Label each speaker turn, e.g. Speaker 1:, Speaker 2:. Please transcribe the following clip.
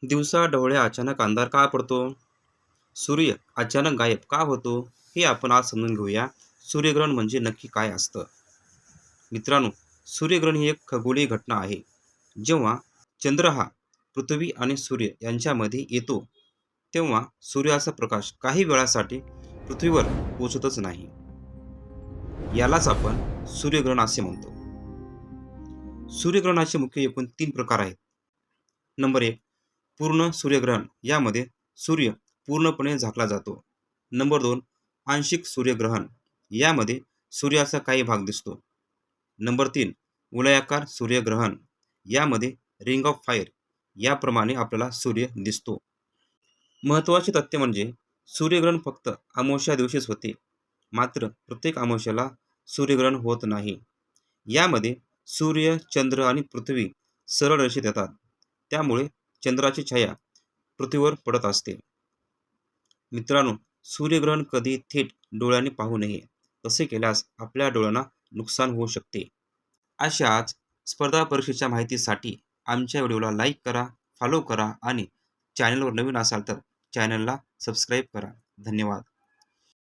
Speaker 1: दिवसा ढवळे अचानक अंधार का पडतो? सूर्य अचानक गायब का होतो? हे आपण आज समजून घेऊया. सूर्यग्रहण म्हणजे नक्की काय असतं? मित्रांनो, सूर्यग्रहण ही एक खगोलीय घटना आहे. जेव्हा चंद्र हा पृथ्वी आणि सूर्य यांच्यामध्ये येतो, तेव्हा सूर्याचा प्रकाश काही वेळासाठी पृथ्वीवर पोचतच नाही. यालाच आपण सूर्यग्रहण असे म्हणतो. सूर्यग्रहणाचे मुख्य एकूण 3 प्रकार आहेत. नंबर 1, पूर्ण सूर्यग्रहण. यामध्ये सूर्य पूर्णपणे झाकला जातो. नंबर 2, आंशिक सूर्यग्रहण. यामध्ये सूर्याचा काही भाग दिसतो. नंबर 3, वलयाकार सूर्यग्रहण. यामध्ये रिंग ऑफ फायर याप्रमाणे आपल्याला सूर्य दिसतो. महत्त्वाचे तथ्य म्हणजे सूर्यग्रहण फक्त अमावस्या दिवशीच होते. मात्र प्रत्येक अमावस्याला सूर्यग्रहण होत नाही. यामध्ये सूर्य, चंद्र आणि पृथ्वी सरळ रेषेत येतात. त्यामुळे चंद्राची छाया पृथ्वीवर पडत असते. मित्रांनो, सूर्यग्रहण कधी थेट डोळ्यांनी पाहू नये. तसे केल्यास आपल्या डोळ्यांना नुकसान होऊ शकते. अशाच स्पर्धा परीक्षेच्या माहितीसाठी आमच्या व्हिडिओला लाईक करा, फॉलो करा आणि चॅनलवर नवीन असाल तर चॅनलला सबस्क्राईब करा. धन्यवाद.